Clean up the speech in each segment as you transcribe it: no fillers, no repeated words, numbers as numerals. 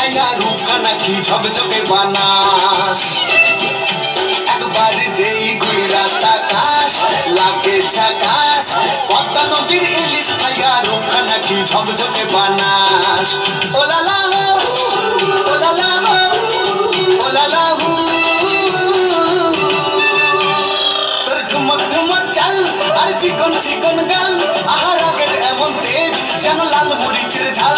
খাইয়া রূপকা নাকি ঝকঝকে বানাস একবার যেই ঘুইরা তাকাস লাগে ঝাকাস পদ্মা নদীর ইলিশ খাইয়া রূপকা নাকি ঝকঝকে বানাস ওলালা ওলালা ওলালা তোর ঠুমক ঠুমক চাল আর চিকন চিকন গাল আহার আগের এমন তেজ যেন লাল মরিচের ঝাল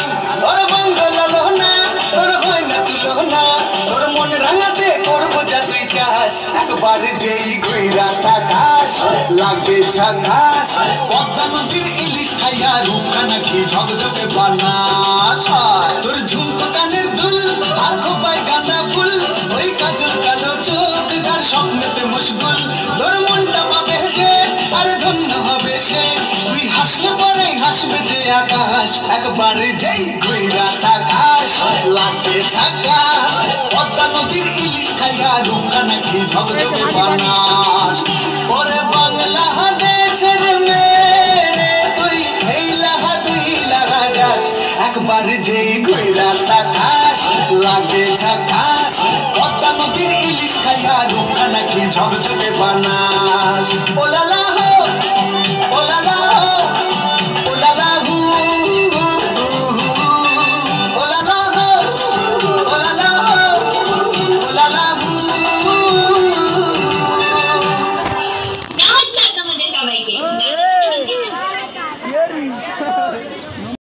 ওর বাঙ্গলালো না তোর হয় না তুলো না তোর মন রাঙাতে করবো যা তুই চাস একবার যেই ঘুইরা তাকাস লাগে ঝাকাস পদ্মা নদীর ইলিশ খাইয়া রূপকা নাকি ঝকঝকে বানাস তোর ঝুমকো কানের দুল আর খোপায় গাঁদা ফুল ওই কাজল কালো চোখ তার স্বপ্নেতে মশগুল তোর মনটা পাবে যে আরে ধন্য হবে সে তুই হাসলে পরে হাসবে যে আকাশ একবার যেই ঘুইরা তাকাস লাগে ঝাকাস পদ্মা নদীর ইলিশ খাইয়া রূপকা নাকি ঝকঝকে বানাস ওরে বাংলা দেশের মেয়ে তুই এই লাহা দুই লাহা যাস একবার যেই ঘুইরা তাকাস লাগে ঝাকাস পদ্মা নদীর ইলিশ খাইয়া রূপকা নাকি ঝকঝকে বানাস ওলা